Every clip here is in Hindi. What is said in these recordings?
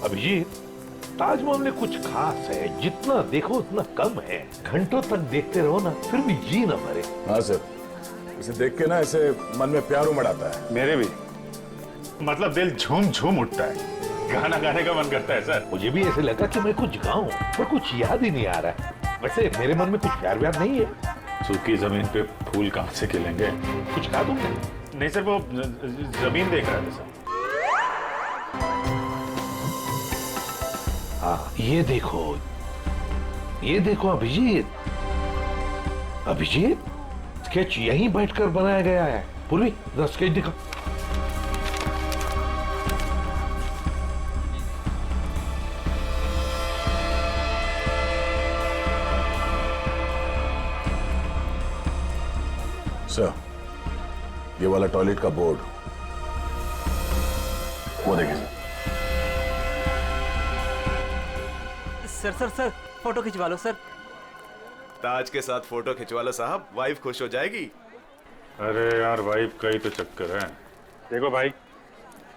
अभिजीत, ताजमहल में कुछ खास है, जितना देखो उतना कम है। घंटों तक देखते रहो ना, फिर भी जी ना भरे। हाँ सर, इसे देख के ना ऐसे मन में प्यार उमड़ आता है। मेरे भी, मतलब दिल झूम झूम उठता है, गाना गाने का मन करता है सर। मुझे भी ऐसे लगा कि मैं कुछ गाऊं, पर कुछ याद ही नहीं आ रहा है। वैसे मेरे मन में कुछ प्यार व्यार नहीं है। सूखी जमीन पे फूल कहाँ से खिलेंगे? कुछ गा दूंगा? नहीं सर, वो जमीन देख रहा था सर। हाँ, ये देखो अभिजीत। अभिजीत, स्केच यहीं बैठकर बनाया गया है। पूर्वी, जरा स्केच दिखा। सर, ये वाला टॉयलेट का बोर्ड, वो देखिए सर। सर फोटो खिंचवा लो सर। ताज के साथ फोटो खिंचवा लो साहब, वाइफ खुश हो जाएगी। अरे यार, वाइफ का ही तो चक्कर है। देखो भाई,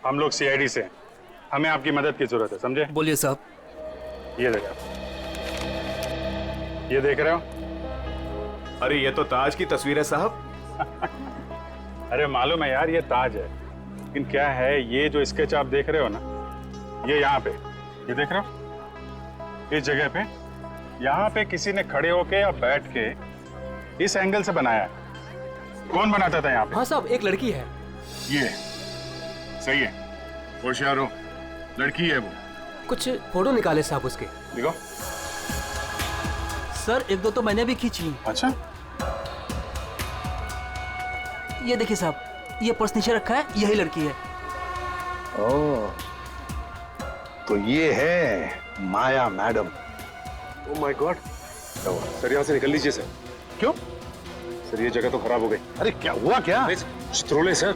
हम लोग सीआईडी से हैं, हमें आपकी मदद की जरूरत है, समझे? बोलिए साहब। ये देखो, ये देख रहे हो? अरे ये तो ताज की तस्वीर है साहब। अरे मालूम है यार, ये ताज है, लेकिन क्या है, ये जो स्केच आप देख रहे हो ना, ये यहाँ पे, ये देख रहे हो, इस जगह पे, यहाँ पे किसी ने खड़े होके या बैठ के इस एंगल से बनाया है। कौन बनाता था यहाँ पे? हाँ साहब, एक लड़की है। ये सही है, होशियार हो, लड़की है वो। कुछ फोटो निकाले साहब उसके। देखो। सर एक दो तो मैंने भी खींची। अच्छा, ये देखिए साहब, ये पर्स नीचे रखा है, यही लड़की है। ओह, तो ये है Maya madam. Oh my god. Sir यहाँ से निकल लीजिए सर। क्यों? सर ये जगह तो खराब हो गई। अरे क्या हुआ क्या? चित्रोले सर।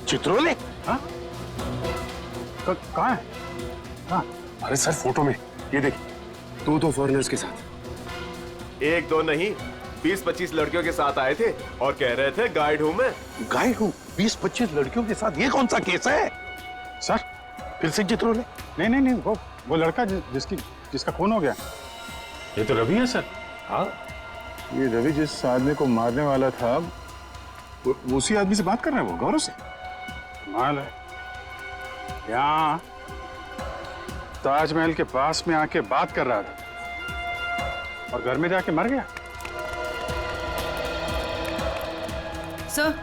चित्रोले? हाँ? कहाँ है? हाँ? अरे सर फोटो में ये देखिए, दो फॉरेनर्स के साथ। एक दो नहीं, 20-25 लड़कियों के साथ आए थे और कह रहे थे गाइड हूं मैं। गाइड हूँ? 20-25 लड़कियों के साथ? ये कौन सा केस है सर? फिर से चित्रोले? नहीं, वो लड़का जिसका खून हो गया। ये तो रवि है सर। हाँ, ये रवि जिस आदमी को मारने वाला था, वो उसी आदमी से बात कर रहा है, वो गौरव से। माल है, यहाँ ताजमहल के पास में आके बात कर रहा था और घर में जाके मर गया। सर,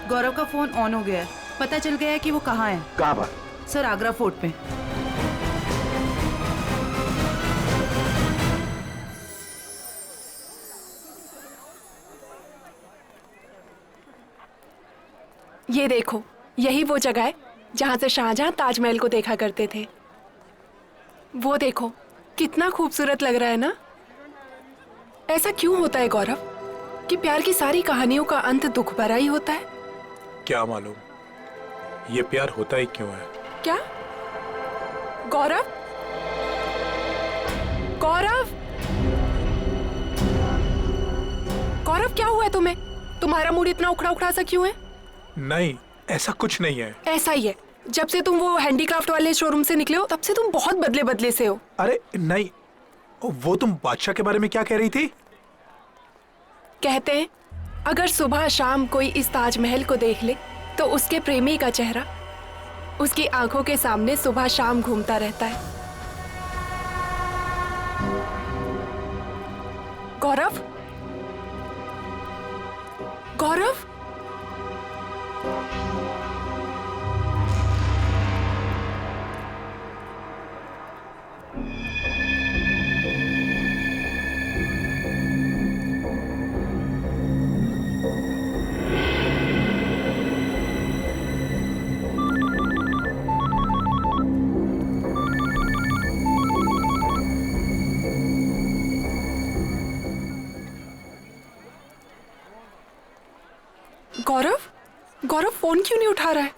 गौरव का फोन ऑन हो गया है। पता चल गया है कि वो कहाँ है। कहाँ पर? सर आगरा फोर्ट पे। ये देखो, यही वो जगह है जहाँ से शाहजहां ताजमहल को देखा करते थे। वो देखो, कितना खूबसूरत लग रहा है ना? ऐसा क्यों होता है गौरव कि प्यार की सारी कहानियों का अंत दुख भरा ही होता है? क्या मालूम ये प्यार होता ही क्यों है। क्या? गौरव? गौरव? गौरव, क्या हुआ है तुम्हें? तुम्हारा मूड इतना उखड़ा उखड़ा सा क्यों है? नहीं, ऐसा कुछ नहीं है। ऐसा ही है। जब से तुम वो हैंडीक्राफ्ट वाले शोरूम से निकले हो, तब से तुम बहुत बदले बदले से हो। अरे नहीं, वो तुम बादशाह के बारे में क्या कह रही थी? कहते हैं अगर सुबह शाम कोई इस ताजमहल को देख ले तो उसके प्रेमी का चेहरा उसकी आंखों के सामने सुबह शाम घूमता रहता है। गौरव? गौरव? गौरव? गौरव फोन क्यों नहीं उठा रहा है?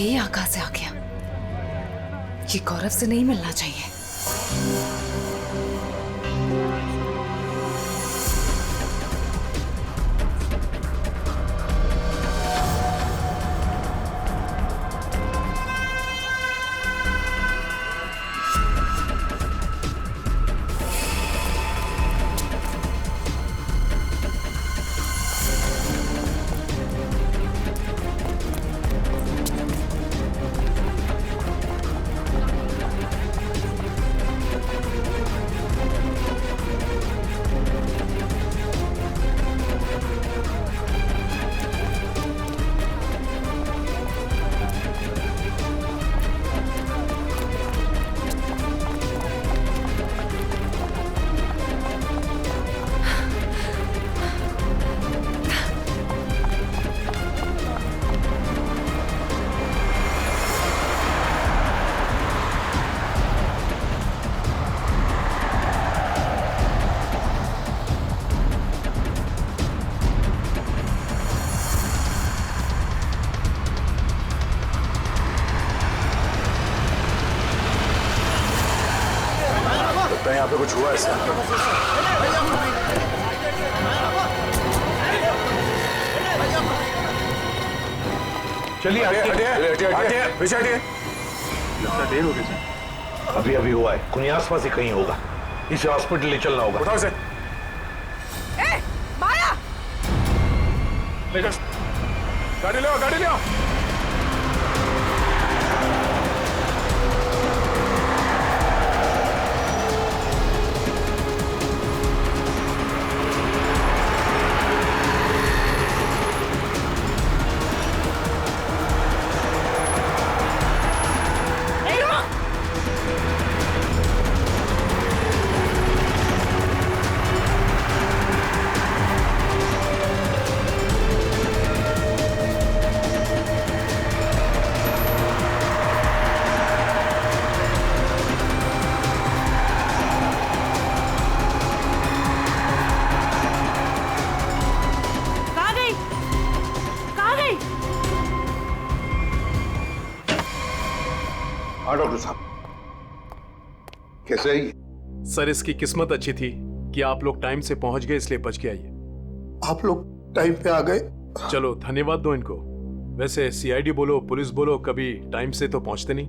ये यहाँ कहाँ से आ गया? ये गौरव से नहीं मिलना चाहिए। यहाँ पे कुछ हुआ ऐसा? चलिए पीछे हटिए। लगता देर हो गई सर। अभी अभी हुआ है, कहीं आसपास ही कहीं होगा। इसे हॉस्पिटल ले चलना होगा। उठाओ इसे। माया! गाड़ी ले गाड़ी ले। हाँ डॉक्टर साहब, कैसे है ये? सर इसकी किस्मत अच्छी थी कि आप लोग टाइम से पहुंच गए, इसलिए बच गया ये। आप लोग टाइम पे आ गए। चलो धन्यवाद दो इनको। वैसे सीआईडी बोलो पुलिस बोलो, कभी टाइम से तो पहुंचते नहीं।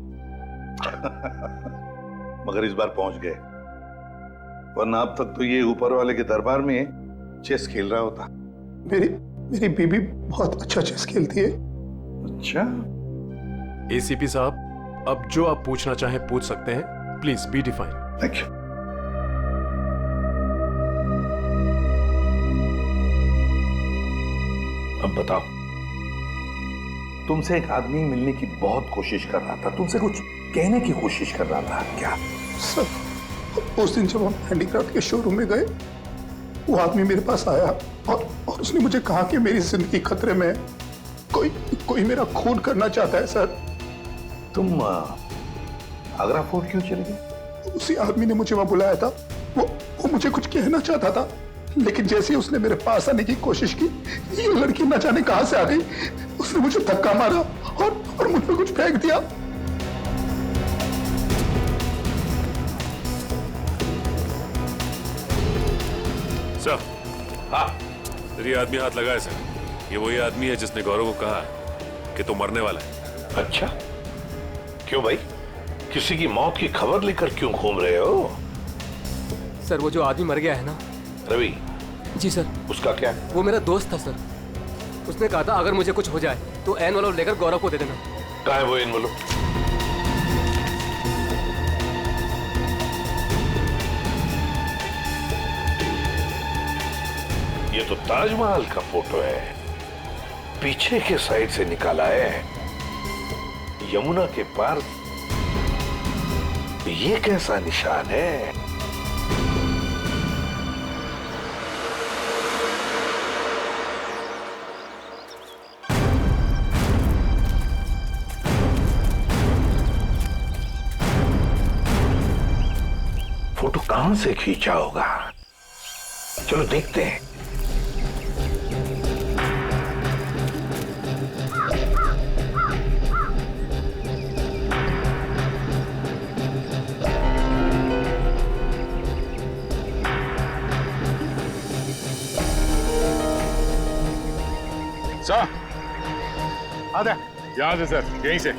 मगर इस बार पहुंच गए, वरना अब तक तो ये ऊपर वाले के दरबार में चेस खेल रहा होता। मेरी बीबी बहुत अच्छा चेस खेलती है। अच्छा, एसीपी साहब, अब जो आप पूछना चाहें पूछ सकते हैं। Please be define. Thank you. अब बताओ, तुमसे एक आदमी मिलने की बहुत कोशिश कर रहा था, तुमसे कुछ कहने की कोशिश कर रहा था, क्या? सर, उस दिन जब हम हैंडीक्राफ्ट के शोरूम में गए, वो आदमी मेरे पास आया और उसने मुझे कहा कि मेरी जिंदगी खतरे में है, कोई मेरा खून करना चाहता है। सर, तुम आगरा फोर्ट क्यों चले गए? उसी आदमी ने मुझे वहां बुलाया था। वो मुझे कुछ कहना चाहता था, लेकिन जैसे ही उसने मेरे पास आने की कोशिश की, ये लड़की न जाने कहां से आ गई। उसने मुझे धक्का मारा और मुझ पे कुछ फेंक दिया। सर, हाँ, ये आदमी हाथ लगा है सर। ये वही आदमी है जिसने गौरव को कहा कि तू मरने वाला है। अच्छा, क्यों भाई? किसी की मौत की खबर लेकर क्यों घूम रहे हो? सर, वो जो आदमी मर गया है ना, रवि। जी सर। उसका क्या? वो मेरा दोस्त था सर। उसने कहा था अगर मुझे कुछ हो जाए तो एनवलप लेकर गौरव को दे देना। कहाँ है वो एनवलप? ये तो ताजमहल का फोटो है, पीछे के साइड से निकाला है, यमुना के पार। ये कैसा निशान है? फोटो कहां से खींचा होगा? चलो देखते हैं। सर आधा यहाँ से सर, यहीं से।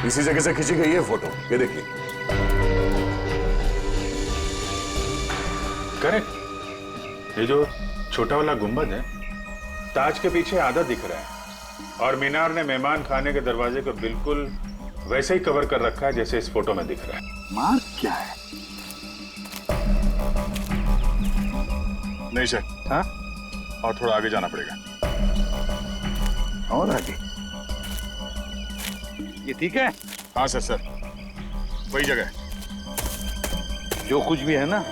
इसी जगह से खींची गई है फोटो, ये देखिए। करेक्ट। ये जो छोटा वाला गुंबद है, ताज के पीछे आधा दिख रहा है और मीनार ने मेहमान खाने के दरवाजे को बिल्कुल वैसे ही कवर कर रखा है जैसे इस फोटो में दिख रहा है। मार्क क्या है? नहीं सर। हाँ? और थोड़ा आगे जाना पड़ेगा। और आगे? ये ठीक है? हाँ सर, सर वही जगह है। जो कुछ भी है ना,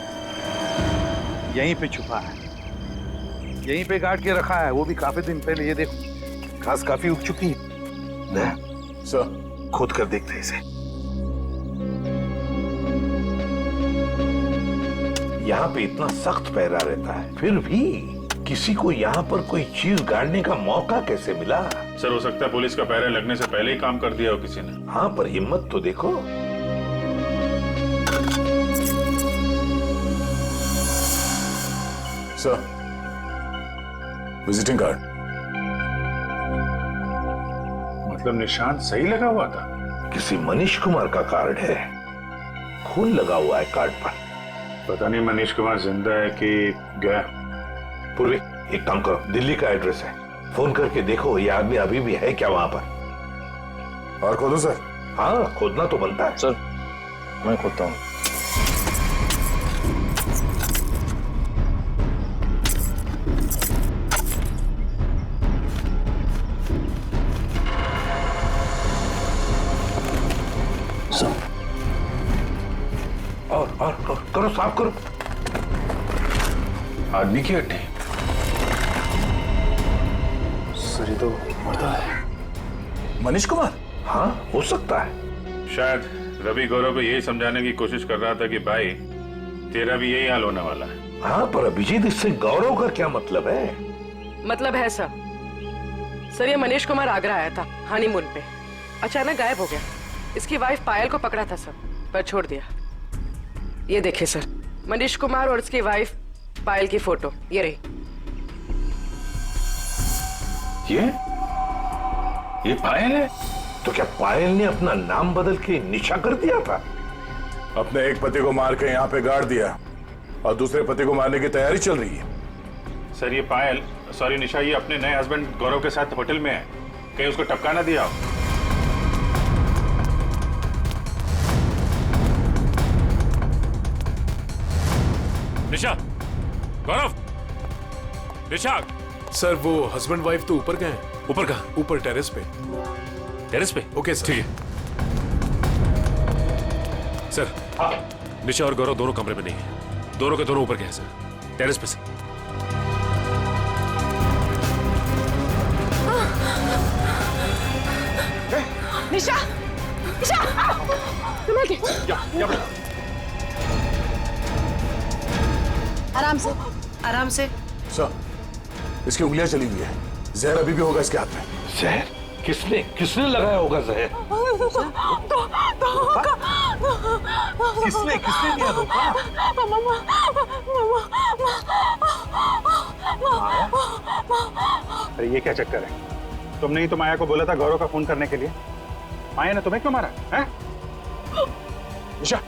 यहीं पे छुपा है, यहीं पे गाड़ के रखा है, वो भी काफी दिन पहले। ये देखो, घास काफी उग चुकी है। सर खोद कर देखते हैं इसे। यहाँ पे इतना सख्त पहरा रहता है, फिर भी किसी को यहाँ पर कोई चीज गाड़ने का मौका कैसे मिला? सर हो सकता है पुलिस का पहरा लगने से पहले ही काम कर दिया हो किसी ने। हाँ, पर हिम्मत तो देखो। Sir, visiting card. मतलब निशान सही लगा हुआ था? किसी मनीष कुमार का कार्ड है, खून लगा हुआ है कार्ड पर। पता नहीं मनीष कुमार जिंदा है कि गया। पूर्वी, एक काम करो, दिल्ली का एड्रेस है, फोन करके देखो ये आदमी अभी भी है क्या वहां पर। और खोदो सर। हाँ, खोदना तो बनता है। सर मैं खोदता हूँ। और करो, साफ करो। आदमी की हड्डी? सर ये तो मरता है। मनीष कुमार? हाँ, हो सकता है। शायद रवि गौरव को यही समझाने की कोशिश कर रहा था कि भाई तेरा भी यही हाल होने वाला है। हाँ, पर अभिजीत, इससे गौरव का क्या मतलब है? मतलब है सर, ये मनीष कुमार आगरा आया था हनीमून पे, अचानक गायब हो गया। इसकी वाइफ पायल को पकड़ा था सर, पर छोड़ दिया। ये देखिए सर, मनीष कुमार और उसकी वाइफ पायल की फोटो, ये रही। ये पायल है? तो क्या पायल ने अपना नाम बदल के निशा कर दिया था? अपने एक पति को मार के यहाँ पे गाड़ दिया और दूसरे पति को मारने की तैयारी चल रही है। सर ये पायल, सॉरी निशा, ये अपने नए हस्बैंड गौरव के साथ होटल में है, कहीं उसको टपका ना दिया हो। निशा, गौरव, निशा। सर वो हस्बैंड वाइफ तो ऊपर गए हैं। ऊपर कहाँ? ऊपर टेरेस पे। टेरेस पे? Okay sir. ठीक है सर। हाँ। निशा और गौरव दोनों कमरे में नहीं है, दोनों के दोनों ऊपर गए हैं सर, टेरेस पे से। निशा, निशा, संभल के। आराम से, आराम से। सर इसकी उंगलियां चली हुई है, जहर अभी भी होगा इसके हाथ में। जहर? किसने लगाया होगा जहर? किसने दिया धोखा? अरे ये क्या चक्कर है? तुमने ही तो माया को बोला था गौरव का फोन करने के लिए। माया ने तुम्हें क्यों मारा है? निशा,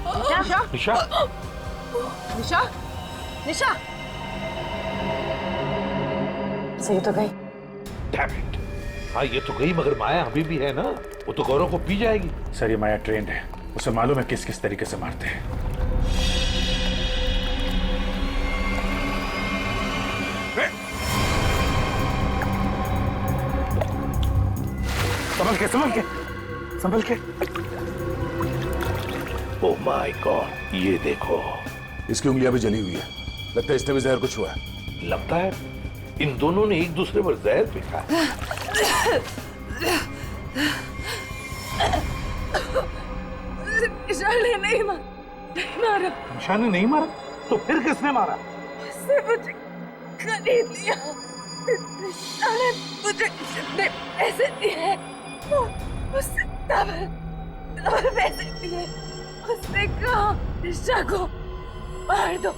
निशा, निशा, निशा, निशा। सही तो गई। Damn it! हाँ, ये तो गई, मगर माया अभी भी है ना, वो तो गौरव को पी जाएगी। सर ये माया ट्रेंड है, उसे मालूम है किस किस तरीके से मारते हैं। संभल के, संभल के, संभल के। ओह माय गॉड, ये देखो, इसकी उंगलियां भी जली हुई है, लगता है इसने भी जहर कुछ हुआ है। लगता है इन दोनों ने एक दूसरे पर जहर फेंका। निशा ने नहीं मारा। निशा ने नहीं मारा? तो फिर किसने मारा? उसने मुझे खरीद लिया। निशा ने मुझे जितने पैसे दिए उससे डबल पैसे दिए। उसने कहा निशा को मार दो।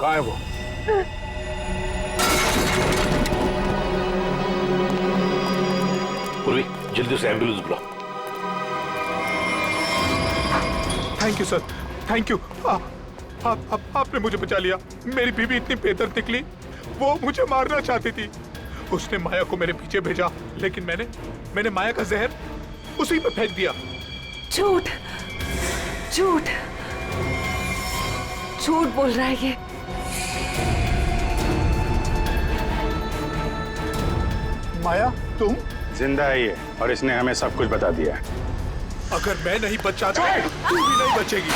कहाँ है वो? पूर्वी जल्दी से एम्बुलेंस बुलाओ। Thank you sir, thank you. आपने मुझे बचा लिया। मेरी बीवी इतनी बेदर्द निकली, वो मुझे मारना चाहती थी। उसने माया को मेरे पीछे भेजा, लेकिन मैंने माया का जहर उसी पे फेंक दिया। झूठ झूठ झूठ बोल रहा है ये। माया तुम? जिंदा है ये, और इसने हमें सब कुछ बता दिया है। अगर मैं नहीं बचा तो तू भी नहीं बचेगी।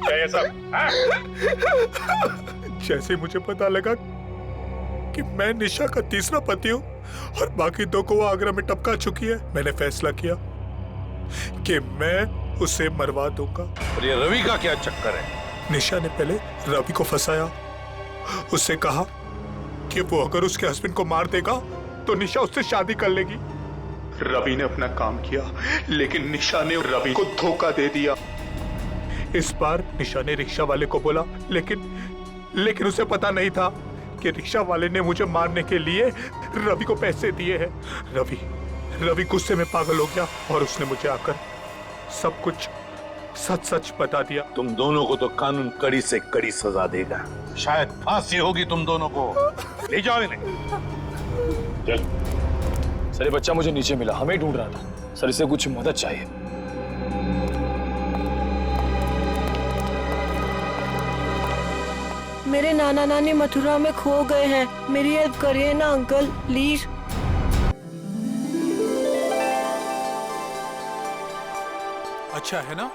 क्या ये सब? हाँ? जैसे मुझे पता लगा कि मैं निशा का तीसरा पति हूँ और बाकी दो को वो आगरा में टपका चुकी है, मैंने फैसला किया कि मैं उसे मरवा दूंगा। और ये रवि का क्या चक्कर है? निशा ने पहले रवि को फंसाया, उससे कहा कि वो अगर उसके हस्बैंड को मार देगा तो निशा उससे शादी कर लेगी। रवि ने अपना काम किया, लेकिन निशा ने रवि को धोखा दे दिया। इस बार निशा ने रिक्शा वाले को बोला, लेकिन उसे पता नहीं था कि रिक्शा वाले ने मुझे मारने के लिए रवि को पैसे दिए हैं। रवि गुस्से में पागल हो गया और उसने मुझे आकर सब कुछ सच सच बता दिया। तुम दोनों को तो कानून कड़ी से कड़ी सजा देगा, शायद फांसी होगी तुम दोनों को। ले जाओ इन्हें। चल। सर ये बच्चा मुझे नीचे मिला, हमें ढूंढ रहा था। सर इसे कुछ मदद चाहिए। मेरे नाना नानी मथुरा में खो गए हैं, मेरी हेल्प करिए ना अंकल प्लीज। अच्छा है ना?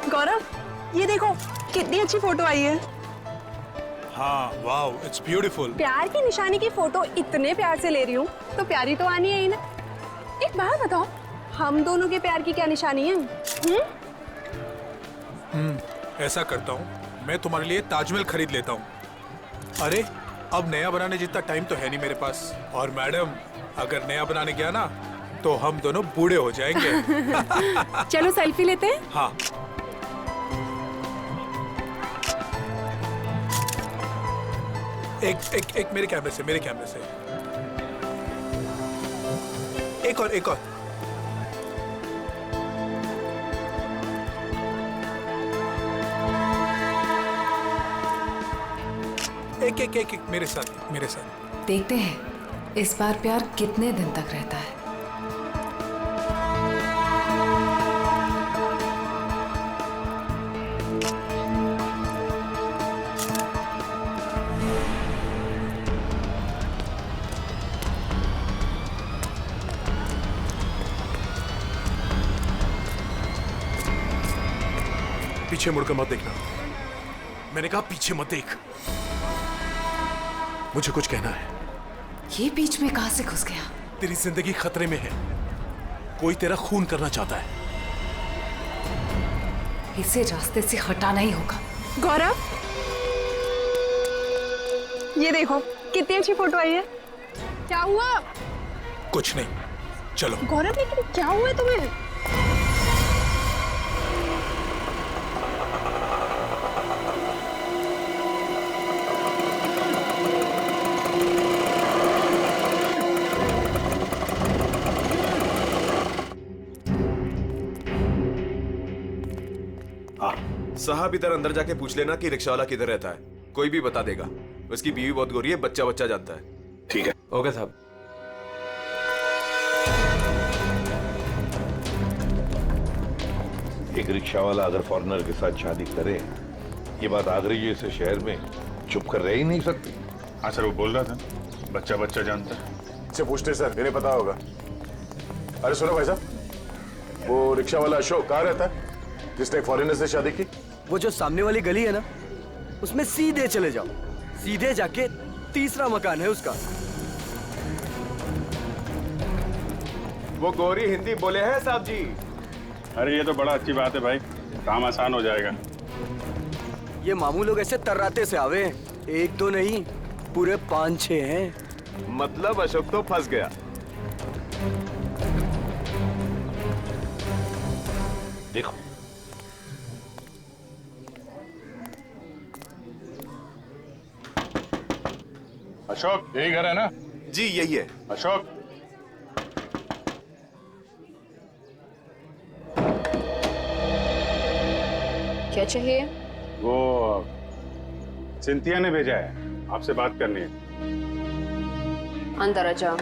गौरव, ये देखो कितनी अच्छी फोटो आई है। हाँ, वाओ, इट्स ब्यूटीफुल। प्यार की निशानी की फोटो इतने प्यार से ले रही हूँ तो प्यारी तो आनी है ही ना। एक बात बताओ, हम दोनों के प्यार की क्या निशानी है? ऐसा करता हूँ, मैं तुम्हारे लिए ताजमहल खरीद लेता हूँ। अरे अब नया बनाने जितना टाइम तो है नहीं मेरे पास। और मैडम, अगर नया बनाने गया ना तो हम दोनों बूढ़े हो जाएंगे। चलो सेल्फी लेते हैं। हाँ। एक मेरे कैमरे से, एक और एक मेरे साथ। देखते हैं इस बार प्यार कितने दिन तक रहता है। पीछे मुड़कर मत देखना। मैंने कहा पीछे मत देख। मुझे कुछ कहना है। ये बीच में कहां से घुस गया? तेरी जिंदगी खतरे में है, कोई तेरा खून करना चाहता है। इसे रास्ते से हटाना ही होगा। गौरव, ये देखो कितनी अच्छी फोटो आई है। क्या हुआ? कुछ नहीं, चलो। गौरव, लेकिन क्या हुआ तुम्हें? साहब इधर अंदर जाके पूछ लेना कि रिक्शावाला किधर रहता है, कोई भी बता देगा। उसकी बीवी बहुत गोरी है, बच्चा जानता है। ठीक है। ओके साहब। एक रिक्शा वाला अगर फॉरेनर के साथ शादी करे, ये बात आगरे जैसे शहर में चुप कर रह ही नहीं सकती। हाँ सर, वो बोल रहा था बच्चा जानता है। इससे पूछते सर, इन्हें पता होगा। अरे सुनो भाई साहब, वो रिक्शा वाला अशोक कहाँ रहता है जिसने एक फॉरेनर से शादी की? वो जो सामने वाली गली है ना, उसमें सीधे चले जाओ, सीधे जाके तीसरा मकान है उसका। वो गोरी हिंदी बोले हैं साहब जी। अरे ये तो बड़ा अच्छी बात है भाई, काम आसान हो जाएगा। ये मामू लोग ऐसे तर्राते से आवे, एक तो नहीं पूरे 5-6 हैं। मतलब अशोक तो फंस गया। देखो अशोक, यही घर है ना? जी यही है। अशोक, क्या चाहिए? वो सिंथिया ने भेजा है, आपसे बात करनी है। अंदर आ जाओ।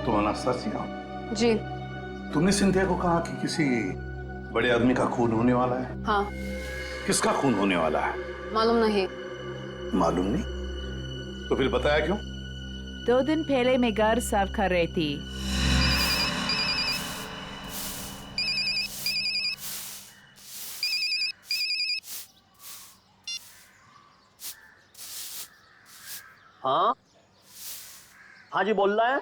तुम अनास्तासिया हो? जी। तुमने सिंथिया को कहा कि किसी बड़े आदमी का खून होने वाला है? हाँ। किसका खून होने वाला है? मालूम नहीं। मालूम नहीं? तो फिर बताया क्यों? 2 दिन पहले मैं घर साफ कर रही थी। हाँ हाँ जी, बोल रहा है।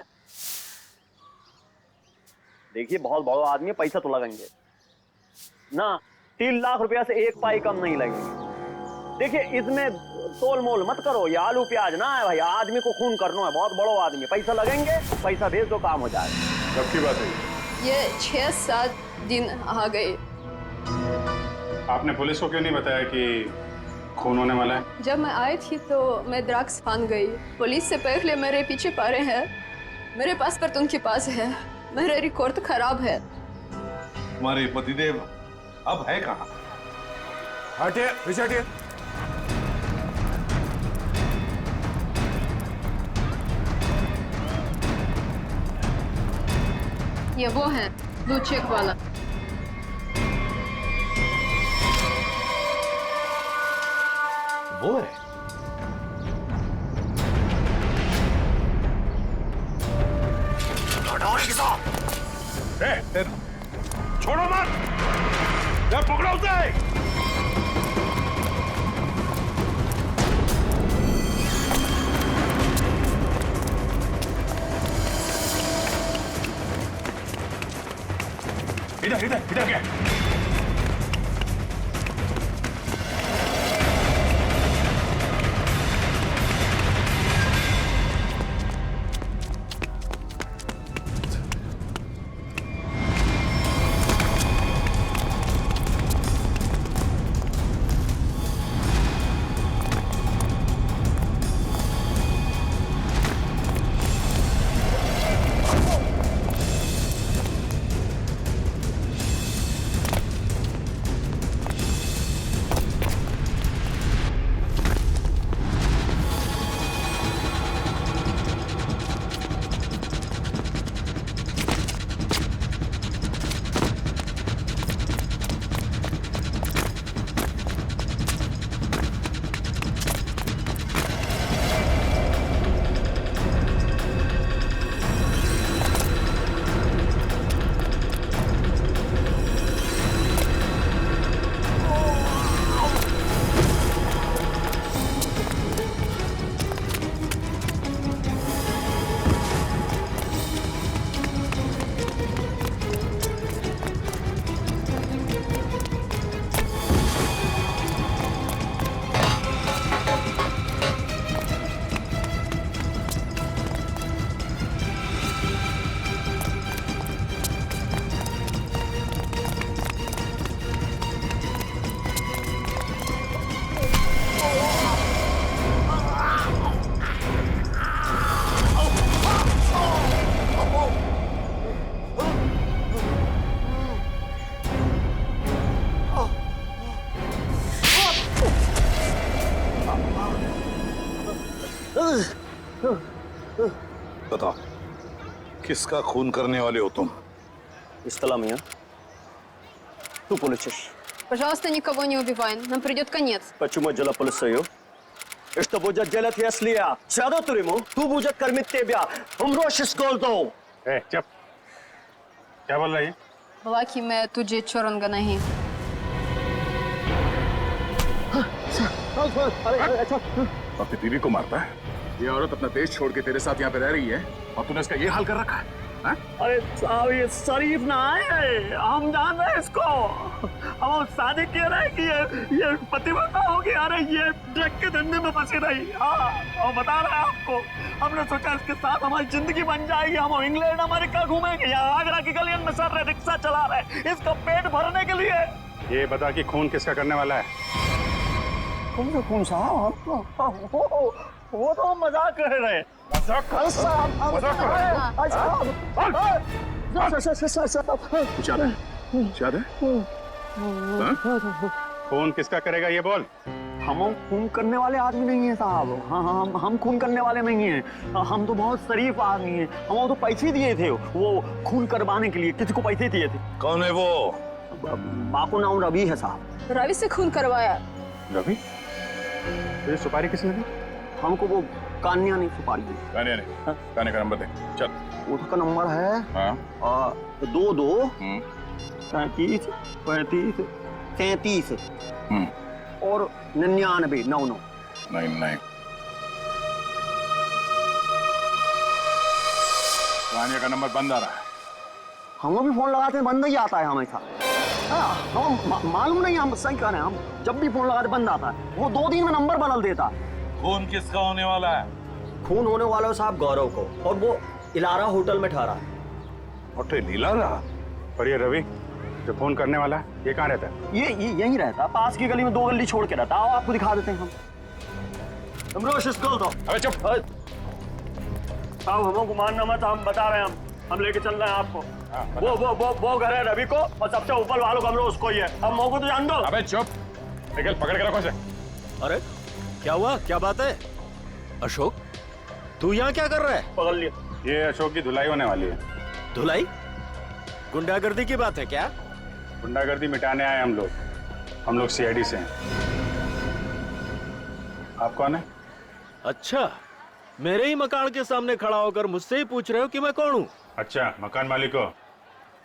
देखिए बहुत बड़ा आदमी है, पैसा तो लगेंगे ना। 3 लाख रुपया से 1 पाई कम नहीं लगेंगे। देखिए इसमें तोल मोल मत करो, ये आलू प्याज ना है भाई, आदमी को खून करना है, बहुत बड़ा आदमी, पैसा लगेंगे, पैसा भेज दो, काम हो जाएगा। कब की बात है ये 6-7 दिन आ गए। आपने पुलिस को क्यों नहीं बताया कि खून होने वाला है? जब मैं आई थी तो मैं ड्रग्स फान गई। पुलिस से पहले मेरे पीछे पड़े हैं, मेरे पासपोर्ट उनके पास है, मेरा रिकॉर्ड खराब है। तुम्हारे पतिदेव अब है कहाँ? हटिए, पीछे हटिए। ये वो है ब्लू चेक वाला। वो है? छोड़ो मत, पकड़ो उसे। इधर इधर इधर क्या? बताओ, किसका खून करने वाले हो तुम? Истала меня. Кто полицейский? Пожалуйста, никого не убивай, нам придет конец. Почему дело полицею? И что будет делать, если я сяду в тюрьму? Кто будет кормить тебя? Умрешь с голоду. चुप। क्या बोल रही है? बोला कि मैं तुझे छोड़ूंगा नहीं। अरे अच्छा अपनी बीवी को मारता है? ये औरत अपना देश छोड़ के तेरे साथ यहाँ पे रह रही है और तूने इसका ये हाल कर रखा है? अरे साहब ये शरीफ ना है, हम जान रहे हैं इसको। हम शादी किए रहे कि ये पतिव्रता होगी। अरे ये ड्रग के धंधे में फंसी रही। हाँ, और बता रहे हैं आपको, हमने सोचा इसके साथ हमारी जिंदगी बन जाएगी। हम इंग्लैंड अमेरिका घूमेंगे, यहाँ आगरा की गलियन में सर रहे, रिक्शा चला रहे इसका पेट भरने के लिए। ये बता कि खून किसका करने वाला है? कौन साहब? वो तो हम मजाक कर रहे हैं। कुछ याद है? याद है? खून किसका करेगा ये बोल। हम खून करने वाले आदमी नहीं है साहब। हाँ, हम खून करने वाले नहीं हैं। हम तो बहुत शरीफ आदमी हैं। हम तो पैसे दिए थे वो खून करवाने के लिए, किसी को पैसे दिए थे। कौन है वो? बापू नाम रवि है साहब। रवि से खून करवाया। रवि? ये सुपारी किसने दी? हमको वो कान्या ने सुपारी दी। कान्या ने? कान्या का नंबर दे चल। उसका नंबर है 22 35 35 33 और 99 99 99। कान्या का नंबर बंद आ रहा है। हम भी फोन लगाते हैं बंद ही आता है हमेशा। हम मालूम नहीं, हम सही कह रहे हैं। हम जब भी फोन लगाते बंद आता है। वो 2 दिन में नंबर बदल देता। खून किसका होने वाला है? खून होने वाला है साहब गौरव को, और वो इलारा होटल में ठहरा है। होटल इलारा? और ये रवि जो फोन करने वाला है ये कहाँ रहता है? ये यहीं रहता, पास की गली में 2 गली छोड़ के रहता। आओ आपको दिखा देते हैं हम। अमरोश स्कूल तो। अबे चुप। साहब हमको मानना मत, हम बता रहे हैं। हम लेके चल रहे हैं आपको। वो घर है रवि को, और सबसे ऊपर वालों का अमरोश को ही है। अब मौको तो जान दो। अबे चुप। निकल, पकड़ के रखो इसे। अरे क्या हुआ, क्या बात है? अशोक तू यहाँ क्या कर रहा है? पकड़ लिया। ये अशोक की धुलाई होने वाली है। धुलाई? गुंडागर्दी की बात है क्या? गुंडागर्दी मिटाने आए हम लोग सीआईडी से हैं। आप कौन है? अच्छा, मेरे ही मकान के सामने खड़ा होकर मुझसे ही पूछ रहे हो कि मैं कौन हूँ? अच्छा, मकान मालिक हो।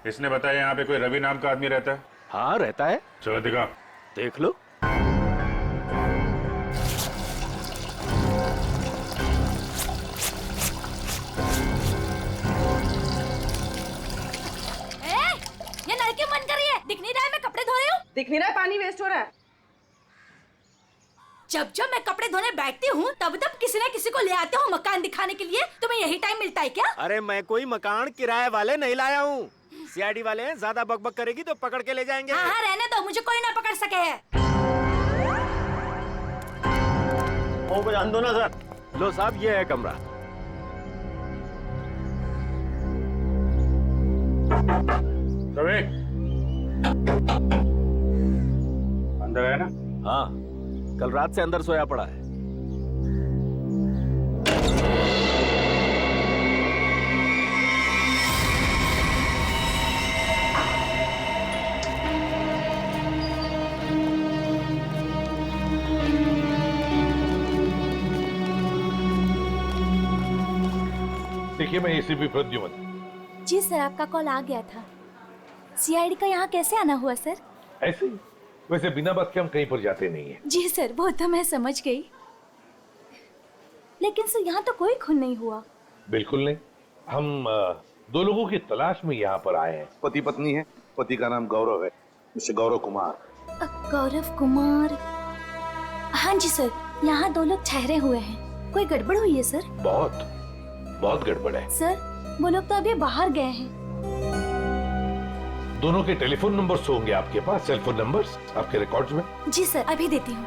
इसने बताया यहाँ पे कोई रवि नाम का आदमी रहता है? हाँ रहता है। चलो दिखाओ। देख लो। ये नल क्यों बंद कर रही है? दिख नहीं रहा है मैं कपड़े धो रही हूँ? दिख नहीं रहा है, पानी वेस्ट हो रहा है। जब जब मैं कपड़े धोने बैठती हूँ तब तब किसी न किसी को ले आते हो मकान दिखाने के लिए। तुम्हें यही टाइम मिलता है क्या? अरे मैं कोई मकान किराए वाले नहीं लाया हूँ। सीआईडी वाले हैं, ज्यादा बकबक करेगी तो पकड़ के ले जाएंगे। हाँ रहने दो, मुझे कोई ना पकड़ सके है। वो जान दो ना सर। लो साहब ये है कमरा। रवि अंदर है ना? हाँ, कल रात से अंदर सोया पड़ा है। देखिए मैं एसीपी प्रद्युमन। जी सर, आपका कॉल आ गया था। सीआईडी का यहाँ कैसे आना हुआ सर? ऐसे ही, वैसे बिना बात के हम कहीं पर जाते नहीं है। जी सर, वो तो मैं समझ गई, लेकिन सर यहाँ तो कोई खून नहीं हुआ। बिल्कुल नहीं। हम 2 लोगों की तलाश में यहाँ पर आए हैं। पति पत्नी है। पति का नाम गौरव है, मिस्टर गौरव कुमार। गौरव कुमार? हाँ जी सर, यहाँ 2 लोग ठहरे हुए हैं। कोई गड़बड़ हुई है सर? बहुत गड़बड़ है सर। वो लोग तो अभी बाहर गए हैं। दोनों के टेलीफोन नंबर्स होंगे आपके पास, सेलफोन नंबर्स आपके रिकॉर्ड्स में? जी सर, अभी देती हूँ।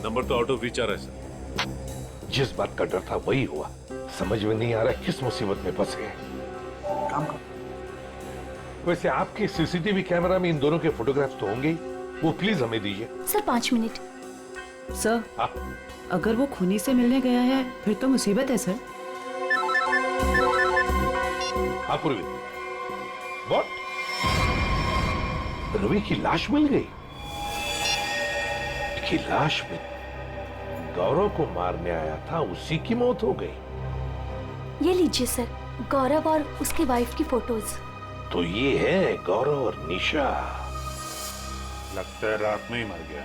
नंबर तो आउट ऑफ रीच आ रहा है सर। जिस बात का डर था वही हुआ। समझ में नहीं आ रहा किस मुसीबत में फंसे हैं। काम कर। वैसे आपके सीसीटीवी कैमरा में इन दोनों के फोटोग्राफ्स तो होंगे ही, वो प्लीज हमें दीजिए। Sir 5 minute. सर हाँ? अगर वो खूनी से मिलने गया है फिर तो मुसीबत है सर। हाँ पूर्वी, व्हाट? रवि की लाश मिल गई? की लाश में गौरव को मारने आया था उसी की मौत हो गई। ये लीजिए सर, गौरव और उसकी वाइफ की फोटोज। तो ये है गौरव और निशा। लगता है रात में ही मर गया।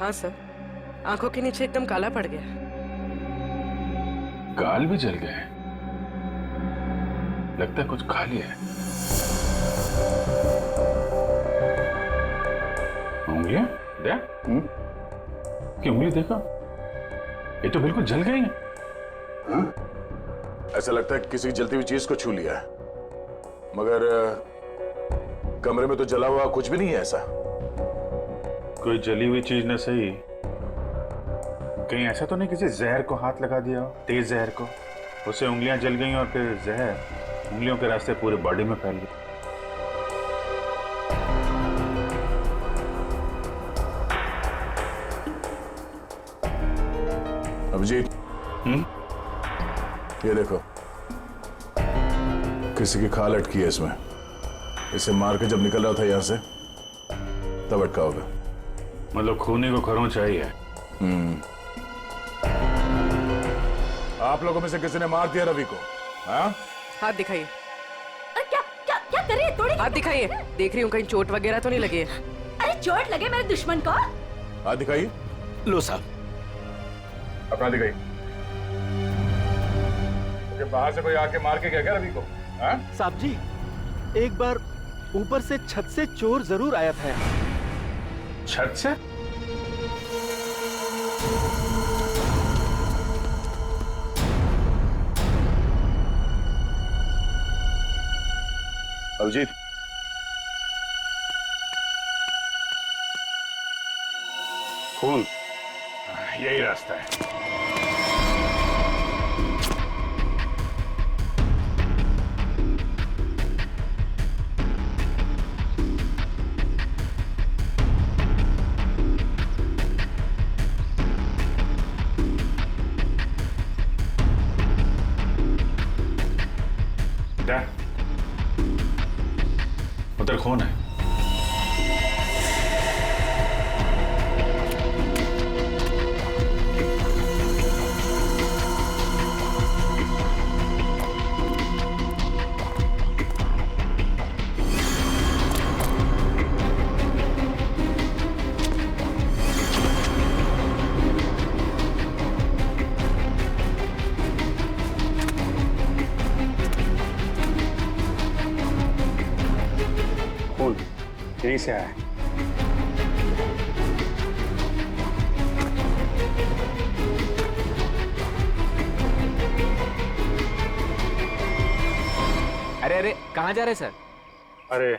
हाँ सर, आंखों के नीचे एकदम काला पड़ गया। गाल भी जल गए, लगता है कुछ खा लिया है। उंगलियां देख, कि उंगली देखो, ये तो बिल्कुल जल गई है। हाँ? ऐसा लगता है कि किसी जलती हुई चीज को छू लिया है, मगर कमरे में तो जला हुआ कुछ भी नहीं है। ऐसा कोई जली हुई चीज न सही, कहीं ऐसा तो नहीं किसी जहर को हाथ लगा दिया हो, तेज जहर को, उससे उंगलियां जल गई और फिर जहर उंगलियों के रास्ते पूरे बॉडी में फैल गई। अभिजीत, ये देखो, किसी की खाल अटकी है इसमें। इसे मार के जब निकल रहा था यहां से तब अटका होगा। मतलब खूनी को खरोंच चाहिए। आप लोगों में से किसी ने मार दिया रवि को? हाँ? हाथ दिखाइए। क्या क्या क्या कर रही है? तोड़ी। हाथ दिखाइए, देख रही हूँ कहीं चोट वगैरह तो नहीं लगी है। अरे चोट लगे मेरे दुश्मन को। हाथ दिखाइए। लो साहब, अपना दिखाइए। बाहर से कोई आके मार के गया क्या रवि को? साहब जी, एक बार ऊपर से छत से चोर जरूर आया था। छत से? अभिजीत, खून, यही रास्ता है। उधर खून है। यहीं से आया। अरे अरे, कहाँ जा रहे सर? अरे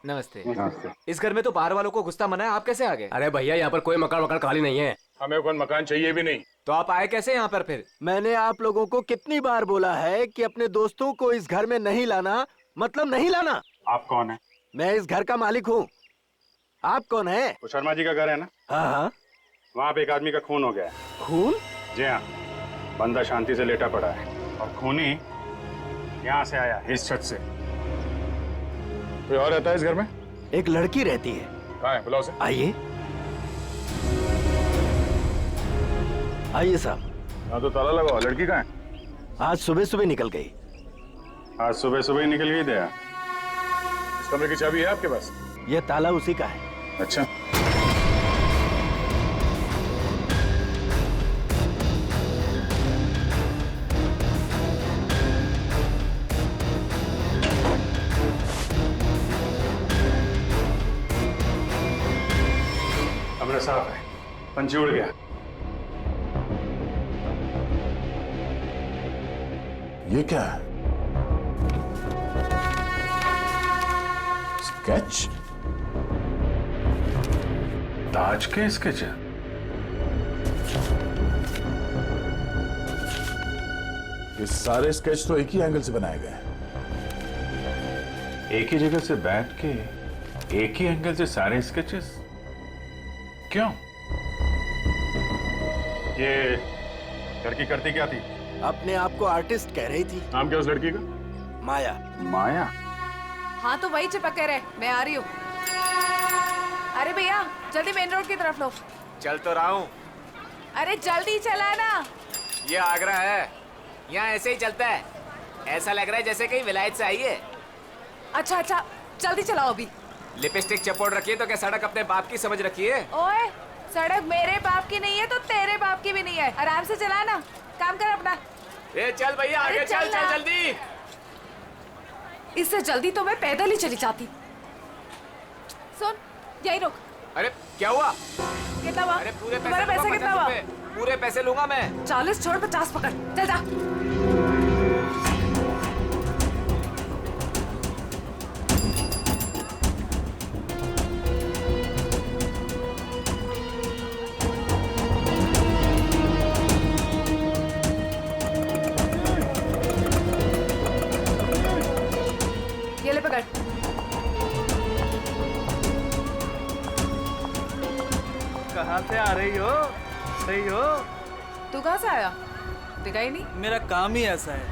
नमस्ते। नमस्ते। इस घर में तो बाहर वालों को घुसता मना है, आप कैसे आ गए? अरे भैया, यहाँ पर कोई मकान खाली नहीं है। हमें कोई मकान चाहिए भी नहीं। तो आप आए कैसे यहाँ पर फिर? मैंने आप लोगों को कितनी बार बोला है कि अपने दोस्तों को इस घर में नहीं लाना, मतलब नहीं लाना। आप कौन है? मैं इस घर का मालिक हूँ। आप कौन है? वो शर्मा जी का घर है ना? हाँ हाँ। वहाँ पे एक आदमी का खून हो गया है। खून? जी हाँ, बंदा शांति से लेटा पड़ा है और खूनी यहाँ से आया, इस छत से। कोई और रहता है इस घर में? एक लड़की रहती है। कहाँ है? बुलाओ उसे। आइए आइए साहब। हाँ तो ताला लगाओ। लड़की कहाँ है? आज सुबह सुबह निकल गई। आज सुबह सुबह ही निकल गई दया। इस कमरे की चाबी है आपके पास? ये ताला उसी का है। अच्छा, कमरा साफ है, पंछी उड़ गया। ये क्या है? स्केच? ताज के स्केच है। ये सारे स्केच तो एक ही एंगल से बनाए गए हैं। एक ही जगह से बैठ के एक ही एंगल से सारे स्केचेस क्यों? ये लड़की करती क्या थी? अपने आप को आर्टिस्ट कह रही थी। नाम क्या उस लड़की का? माया। माया? हाँ तो वही चिपके रहे, मैं आ रही हूँ। अरे भैया जल्दी मेन रोड की तरफ लो। चल तो रहा हूँ। अरे जल्दी चला ना। ये आगरा है, यहाँ ऐसे ही चलता है। ऐसा लग रहा है जैसे कहीं विलायत से आई है। अच्छा अच्छा जल्दी चलाओ अभी। लिपस्टिक चपोड़ रखी है तो क्या सड़क अपने बाप की समझ रखी है? ओए सड़क मेरे बाप की नहीं है तो तेरे बाप की भी नहीं है। आराम से चला ना, काम कर अपना। ए चल भैया आगे चल चल जल्दी। इससे जल्दी तो मैं पैदल ही चली जाती। सुन यही रुक। अरे क्या हुआ? कितना हुआ? अरे पूरे तुम्हारा पैसा कितना हुआ? पूरे पैसे लूंगा मैं। 40 छोड़ 50 पकड़, चल जा। ये ले पकड़। कहाँ से आ रही हो? तू कहाँ से आया? दिखा ही नहीं। मेरा काम ही ऐसा है,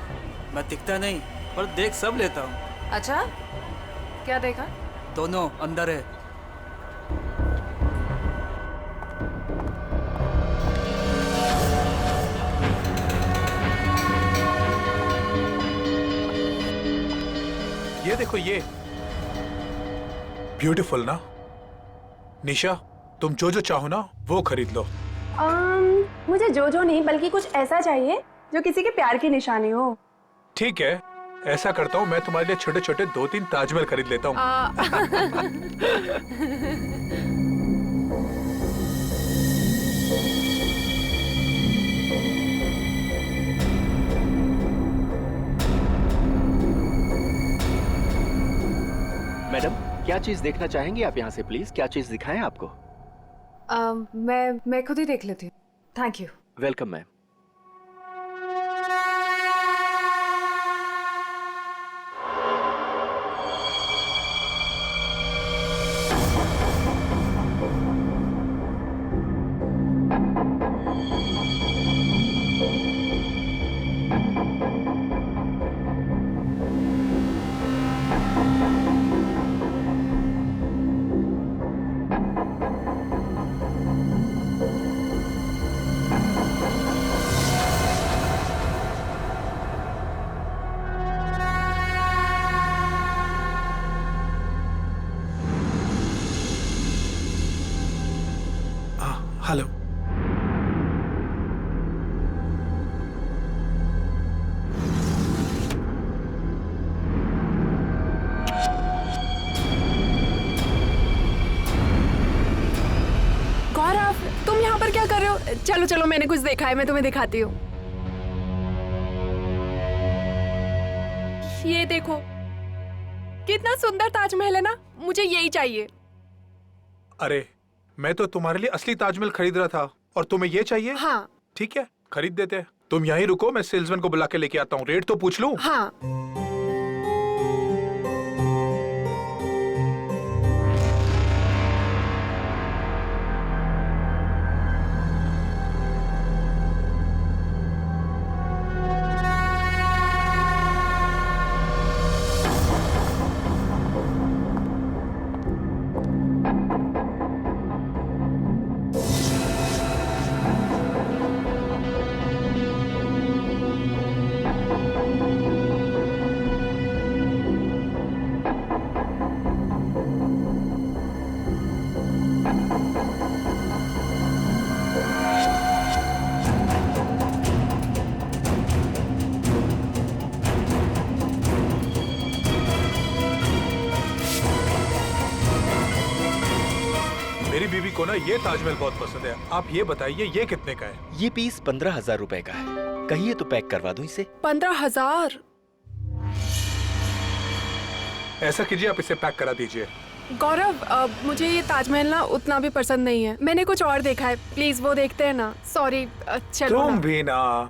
मैं दिखता नहीं पर देख सब लेता हूँ। अच्छा क्या देखा? दोनों अंदर है। ये देखो ये ब्यूटीफुल ना। निशा तुम जो जो चाहो ना वो खरीद लो। मुझे जो नहीं बल्कि कुछ ऐसा चाहिए जो किसी के प्यार की निशानी हो। ठीक है ऐसा करता हूँ, मैं तुम्हारे लिए छोटे छोटे 2-3 ताजमहल खरीद लेता हूँ। मैडम क्या चीज देखना चाहेंगे आप यहाँ से प्लीज? क्या चीज दिखाएं आपको? मैं खुद ही देख लेती हूँ। Thank you. Welcome ma'am. Hello. Gaurav तुम यहाँ पर क्या कर रहे हो? चलो चलो मैंने कुछ देखा है, मैं तुम्हें दिखाती हूँ। ये देखो कितना सुंदर ताजमहल है ना, मुझे यही चाहिए। अरे मैं तो तुम्हारे लिए असली ताजमहल खरीद रहा था और तुम्हें ये चाहिए? हाँ। ठीक है खरीद देते हैं। तुम यहीं रुको, मैं सेल्समैन को बुला के लेके आता हूँ। रेट तो पूछ लूं? हाँ। मेरी बीवी को ना ये ताजमहल बहुत पसंद है। आप ये बताइए ये कितने का है? ये पीस 15,000 रुपए का है। कहिए तो पैक करवा दूं इसे। 15,000? ऐसा कीजिए आप इसे पैक करा दीजिए। गौरव मुझे ये ताजमहल ना उतना भी पसंद नहीं है, मैंने कुछ और देखा है। प्लीज वो देखते हैं ना। सॉरी चलो तुम ना। भी ना।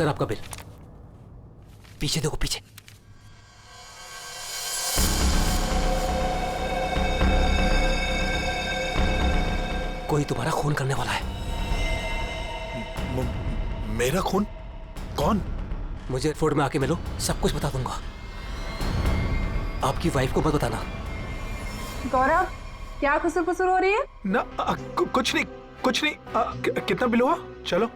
सर आपका बिल। पीछे देखो, पीछे। कोई तुम्हारा खून करने वाला है। मेरा खून? कौन? मुझे फोर्ड में आके मिलो, सब कुछ बता दूंगा। आपकी वाइफ को मत बताना। गौरव, क्या खुसुर फुसुर हो रही है? ना कुछ नहीं, कुछ नहीं। कितना बिल हुआ? चलो।